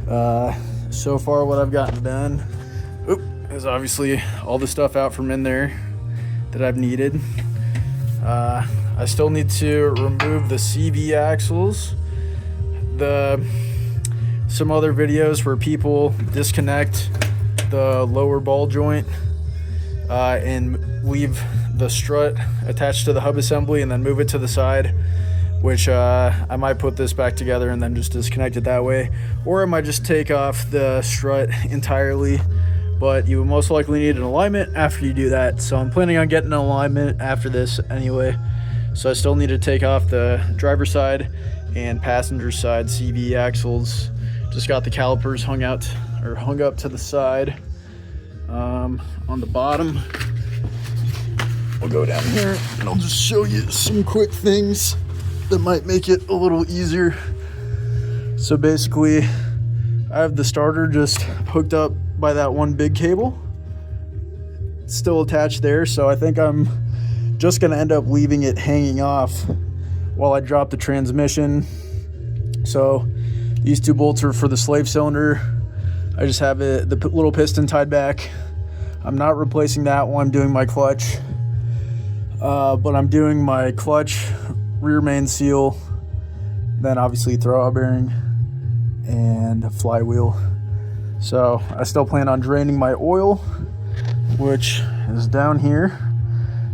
So far what I've gotten done is obviously all the stuff out from in there that I've needed. I still need to remove the CV axles. Some other videos where people disconnect the lower ball joint and leave the strut attached to the hub assembly and then move it to the side, which I might put this back together and then just disconnect it that way, or I might just take off the strut entirely, but you will most likely need an alignment after you do that, so I'm planning on getting an alignment after this anyway. So I still need to take off the driver's side and passenger side CV axles. Just got the calipers hung up to the side. On the bottom, we'll go down here and I'll just show you some quick things that might make it a little easier. So basically, I have the starter just hooked up by that one big cable. It's still attached there, so I think I'm just gonna end up leaving it hanging off while I drop the transmission. So these two bolts are for the slave cylinder. I just have the little piston tied back. I'm not replacing that while I'm doing my clutch, but I'm doing my clutch, rear main seal, then obviously throttle bearing and flywheel. So I still plan on draining my oil, which is down here,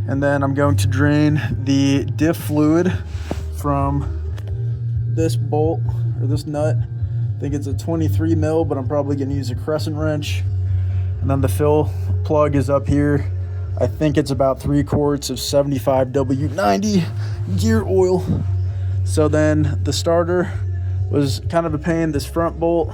and then I'm going to drain the diff fluid from this bolt or this nut. I think it's a 23 mil, but I'm probably going to use a crescent wrench. And then the fill plug is up here. I think it's about 3 quarts of 75 W90 gear oil. So then the starter was kind of a pain. This front bolt,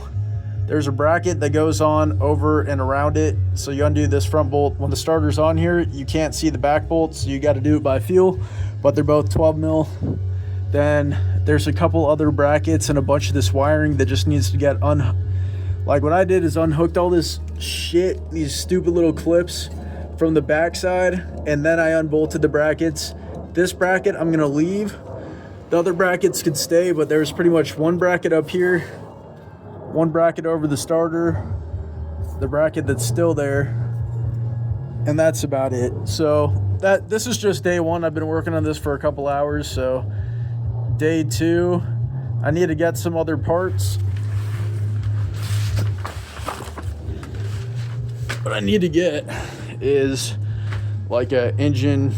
there's a bracket that goes on over and around it. So you undo this front bolt. When the starter's on here, you can't see the back bolts, so you got to do it by feel, but they're both 12 mil. Then there's a couple other brackets and a bunch of this wiring that just needs to get like what I did is unhooked all this shit, these stupid little clips from the backside, and then I unbolted the brackets. This bracket I'm gonna leave. The other brackets could stay, but there's pretty much one bracket up here, one bracket over the starter, the bracket that's still there, and that's about it. So this is just day one. I've been working on this for a couple hours, so day two, I need to get some other parts. What I need to get is like a engine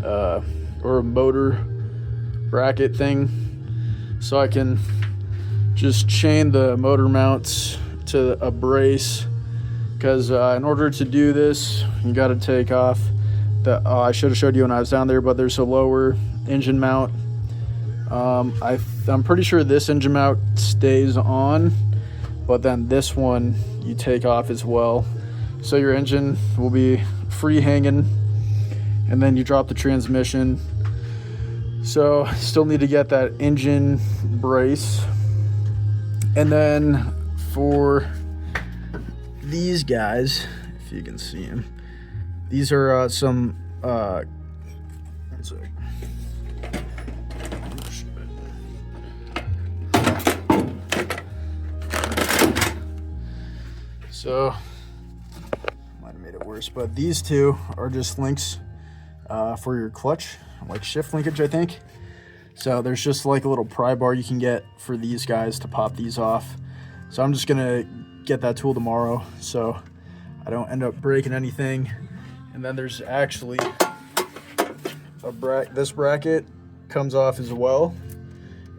or a motor bracket thing, so I can just chain the motor mounts to a brace, because in order to do this, you got to take off the I should have showed you when I was down there, but there's a lower engine mount. I'm pretty sure this engine mount stays on, but then this one you take off as well. So your engine will be free hanging, and then you drop the transmission. So still need to get that engine brace. And then for these guys, if you can see them, these are some one sec. So might have made it worse, but these two are just links for your clutch, like shift linkage, I think. So there's just like a little pry bar you can get for these guys to pop these off. So I'm just gonna get that tool tomorrow so I don't end up breaking anything. And then there's actually this bracket comes off as well,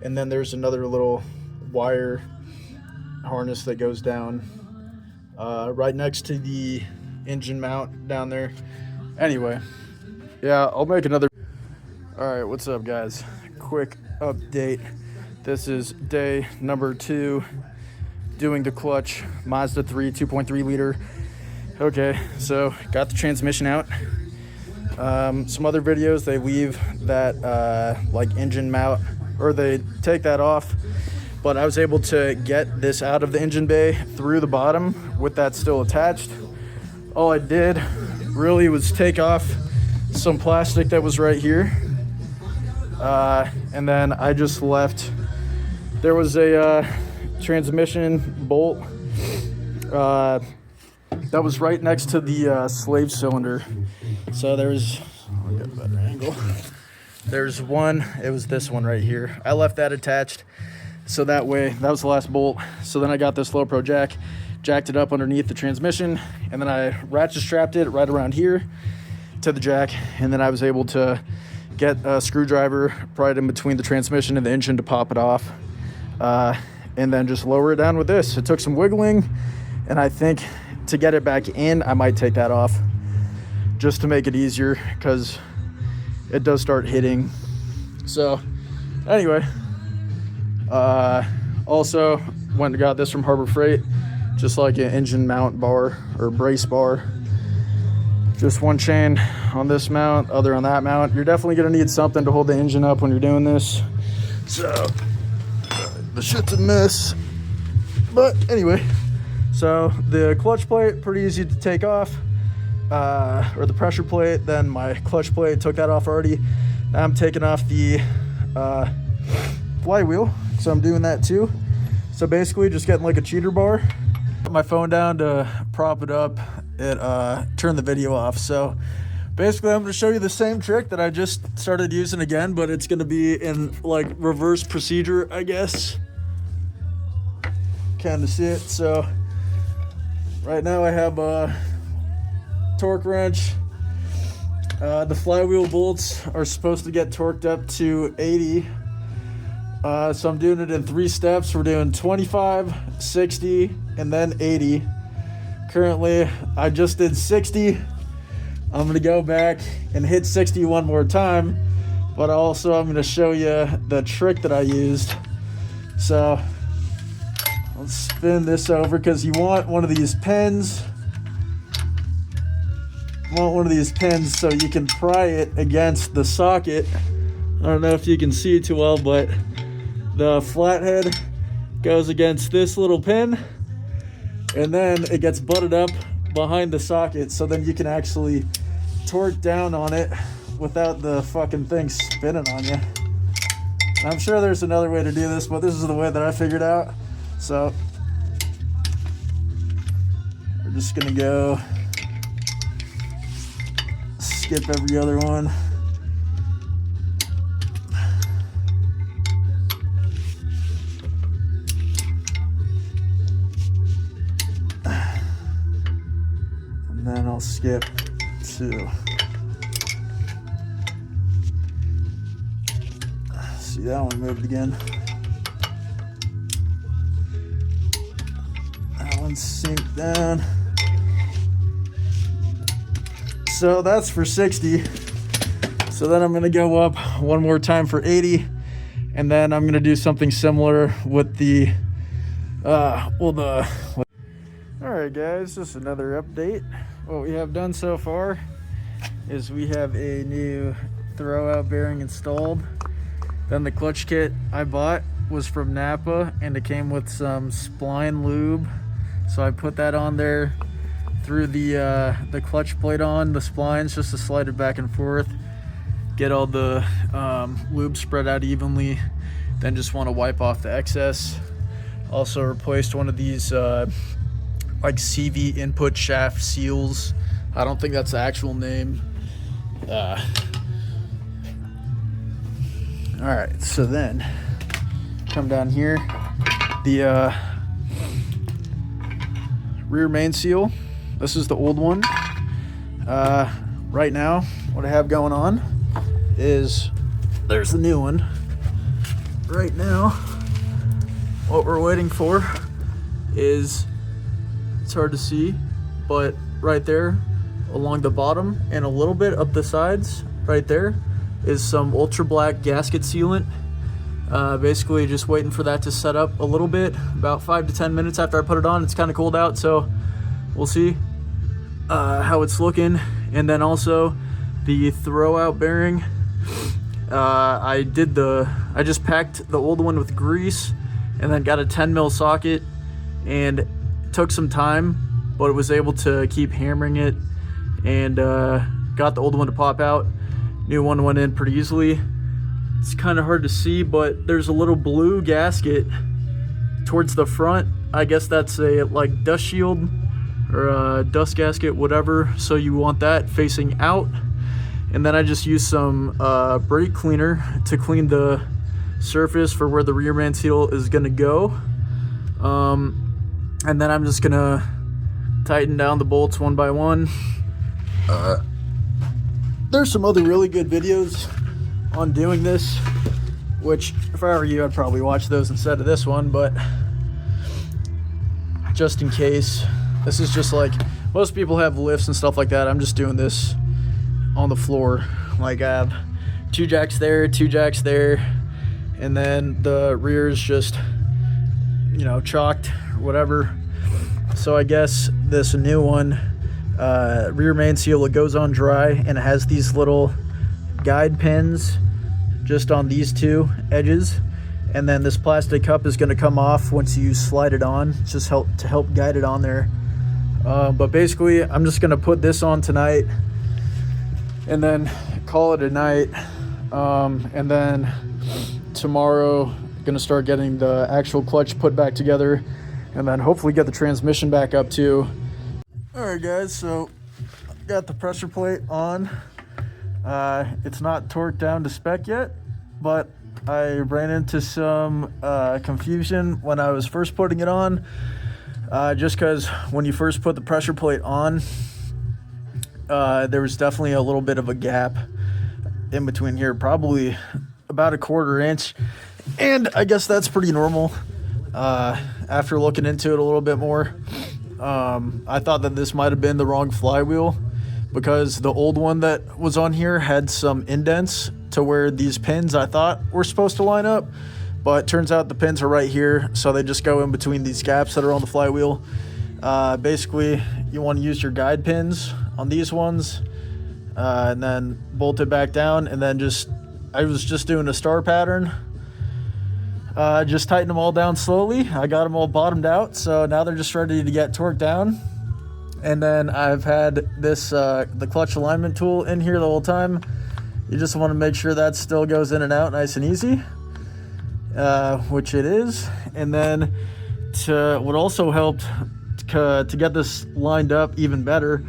and then there's another little wire harness that goes down right next to the engine mount down there. Anyway, yeah, I'll make another. All right, what's up, guys? Quick update. This is day number 2 doing the clutch, Mazda 3 2.3 liter. Okay, so got the transmission out. Some other videos, they leave that like engine mount, or they take that off, but I was able to get this out of the engine bay through the bottom with that still attached. All I did really was take off some plastic that was right here, and then I just left. There was a transmission bolt that was right next to the slave cylinder. So there's, I'll get a better angle. There's one, it was this one right here. I left that attached, so that way, that was the last bolt. So then I got this low pro jack, jacked it up underneath the transmission, and then I ratchet strapped it right around here to the jack, and then I was able to get a screwdriver right in between the transmission and the engine to pop it off, and then just lower it down with this. It took some wiggling, and I think to get it back in, I might take that off just to make it easier, because it does start hitting. So anyway, also went and got this from Harbor Freight, just like an engine mount bar or brace bar. Just one chain on this mount, other on that mount. You're definitely gonna need something to hold the engine up when you're doing this. So the shit's a mess, but anyway. So the clutch plate, pretty easy to take off, or the pressure plate. Then my clutch plate, took that off already. Now I'm taking off the flywheel, so I'm doing that too. So basically just getting like a cheater bar. Put my phone down to prop it up. It turned the video off. So basically I'm gonna show you the same trick that I just started using again, but it's gonna be in like reverse procedure, I guess. Kind of see it. So right now I have a torque wrench. The flywheel bolts are supposed to get torqued up to 80. So I'm doing it in 3 steps. We're doing 25, 60, and then 80. Currently, I just did 60. I'm gonna go back and hit 60 one more time, but also I'm gonna show you the trick that I used. So let's spin this over, because you want one of these pins. So you can pry it against the socket. I don't know if you can see it too well, but the flathead goes against this little pin, and then it gets butted up behind the socket, so then you can actually torque down on it without the fucking thing spinning on you. I'm sure there's another way to do this, but this is the way that I figured out. So we're just gonna go skip every other one. And then I'll skip 2. See, that one moved again. That one synced down. So that's for 60. So then I'm gonna go up one more time for 80, and then I'm gonna do something similar with the all right guys, just another update. What we have done so far is we have a new throwout bearing installed. Then the clutch kit I bought was from Napa, and it came with some spline lube, so I put that on there, threw the clutch plate on the splines just to slide it back and forth, get all the lube spread out evenly, then just want to wipe off the excess. Also replaced one of these like CV input shaft seals. I don't think that's the actual name. All right, so then come down here, the rear main seal. This is the old one. Right now, what I have going on is there's the new one. Right now, what we're waiting for is, it's hard to see, but right there along the bottom and a little bit up the sides right there is some ultra black gasket sealant. Basically just waiting for that to set up a little bit, about 5 to 10 minutes after I put it on. It's kind of cold out, so we'll see how it's looking. And then also the throwout bearing, I just packed the old one with grease and then got a 10 mil socket, and it took some time, but it was able to keep hammering it, and got the old one to pop out. New one went in pretty easily. It's kind of hard to see, but there's a little blue gasket towards the front, I guess that's a like dust shield or a dust gasket, whatever. So you want that facing out. And then I just use some brake cleaner to clean the surface for where the rear main seal is gonna go. And then I'm just gonna tighten down the bolts one by one. There's some other really good videos on doing this, which if I were you, I'd probably watch those instead of this one, but just in case, this is just like, most people have lifts and stuff like that. I'm just doing this on the floor. Like I have 2 jacks there, 2 jacks there, and then the rear is just, you know, chalked or whatever. So I guess this new one, rear main seal, it goes on dry and it has these little guide pins just on these 2 edges, and then this plastic cup is going to come off once you slide it on, just to help guide it on there. But basically I'm just going to put this on tonight and then call it a night, and then tomorrow going to start getting the actual clutch put back together, and then hopefully get the transmission back up too. Alright guys, so got the pressure plate on. It's not torqued down to spec yet, but I ran into some confusion when I was first putting it on, just because when you first put the pressure plate on, there was definitely a little bit of a gap in between here, probably about a 1/4 inch, and I guess that's pretty normal. After looking into it a little bit more, I thought that this might have been the wrong flywheel, because the old one that was on here had some indents to where these pins I thought were supposed to line up, but turns out the pins are right here, so they just go in between these gaps that are on the flywheel. Basically, you want to use your guide pins on these ones, and then bolt it back down, and then I was just doing a star pattern. Just tighten them all down slowly. I got them all bottomed out, so now they're just ready to get torqued down. And then I've had this the clutch alignment tool in here the whole time. You just want to make sure that still goes in and out nice and easy, which it is. And then what also helped to get this lined up even better,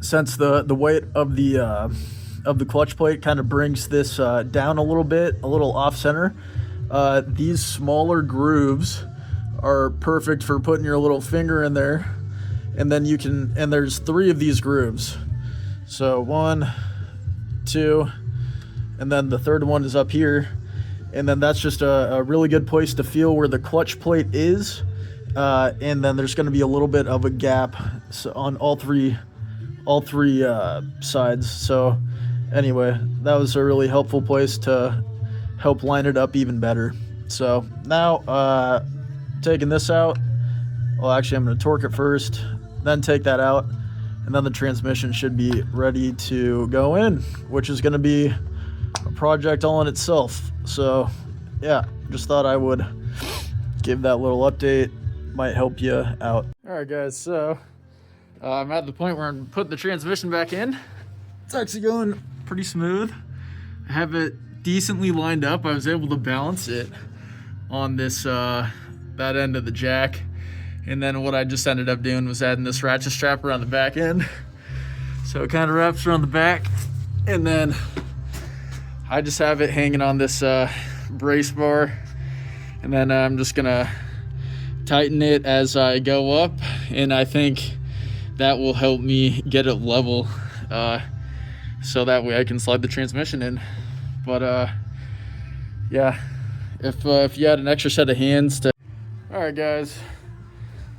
since the weight of the clutch plate kind of brings this down a little off center. These smaller grooves are perfect for putting your little finger in there, and then and there's 3 of these grooves. So 1, 2, and then the 3rd one is up here, and then that's just a really good place to feel where the clutch plate is, and then there's going to be a little bit of a gap on all three sides. So anyway, that was a really helpful place to help line it up even better. So now, taking this out, well, actually I'm going to torque it first, then take that out, and then the transmission should be ready to go in, which is going to be a project all in itself. So yeah, just thought I would give that little update, might help you out. All right guys, so I'm at the point where I'm putting the transmission back in. It's actually going pretty smooth. I have it decently lined up. I was able to balance it on this that end of the jack, and then what I just ended up doing was adding this ratchet strap around the back end, so it kind of wraps around the back, and then I just have it hanging on this brace bar, and then I'm just gonna tighten it as I go up, and I think that will help me get it level, so that way I can slide the transmission in. But yeah, if you had an extra set of hands to... All right guys,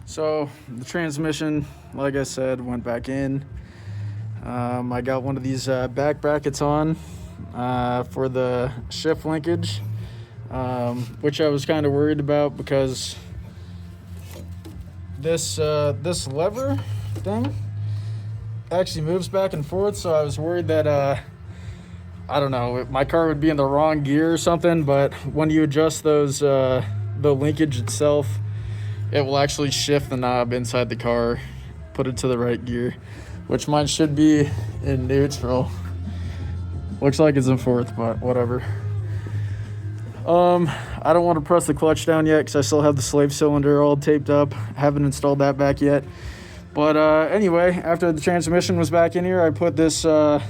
so the transmission, like I said, went back in. I got one of these back brackets on for the shift linkage, which I was kind of worried about because this lever thing actually moves back and forth, so I was worried that I don't know, my car would be in the wrong gear or something. But when you adjust those the linkage itself, it will actually shift the knob inside the car, put it to the right gear, which mine should be in neutral. Looks like it's in 4th, but whatever. I don't want to press the clutch down yet because I still have the slave cylinder all taped up. Haven't installed that back yet. But anyway, after the transmission was back in here, I put this, I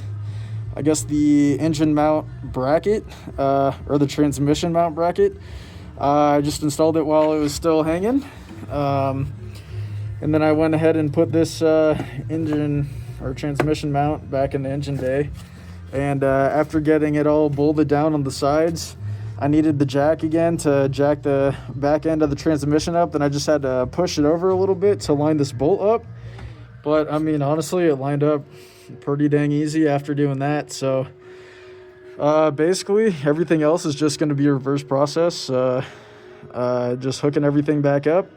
guess the engine mount bracket, or the transmission mount bracket. I just installed it while it was still hanging. And then I went ahead and put this engine or transmission mount back in the engine bay. And after getting it all bolted down on the sides, I needed the jack again to jack the back end of the transmission up. Then I just had to push it over a little bit to line this bolt up. But I mean, honestly, it lined up pretty dang easy after doing that. So basically, everything else is just going to be a reverse process. Just hooking everything back up.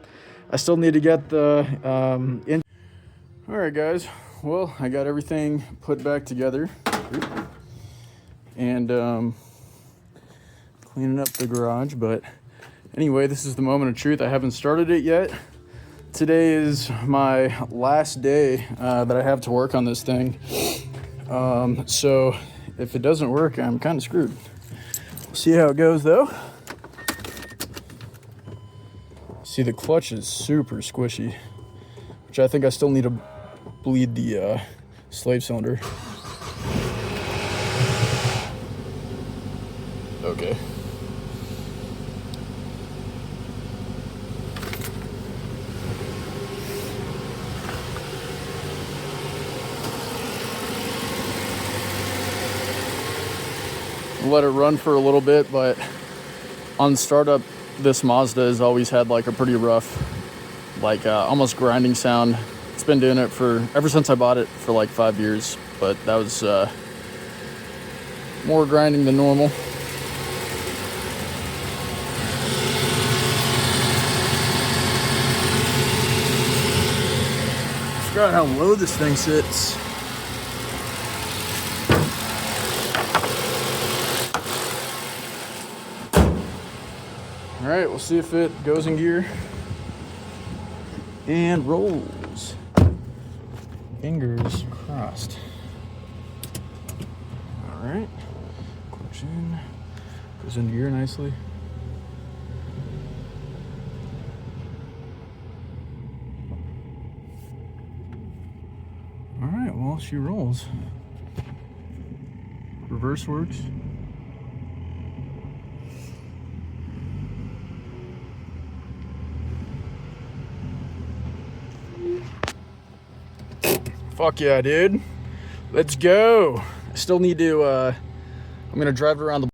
I still need to get the engine. All right, guys. Well, I got everything put back together. And cleaning up the garage. But anyway, this is the moment of truth. I haven't started it yet. Today is my last day that I have to work on this thing. So if it doesn't work, I'm kind of screwed. We'll see how it goes though. See, the clutch is super squishy, which I think I still need to bleed the slave cylinder. Okay. Let it run for a little bit, but on startup, this Mazda has always had like a pretty rough, like almost grinding sound. It's been doing it for ever since I bought it for like 5 years, but that was more grinding than normal. Forgot how low this thing sits. All right, we'll see if it goes in gear and rolls. Fingers crossed. All right, clutch in, goes into gear nicely. All right, well, she rolls. Reverse works. Fuck yeah, dude. Let's go. I still need to, I'm gonna drive it around the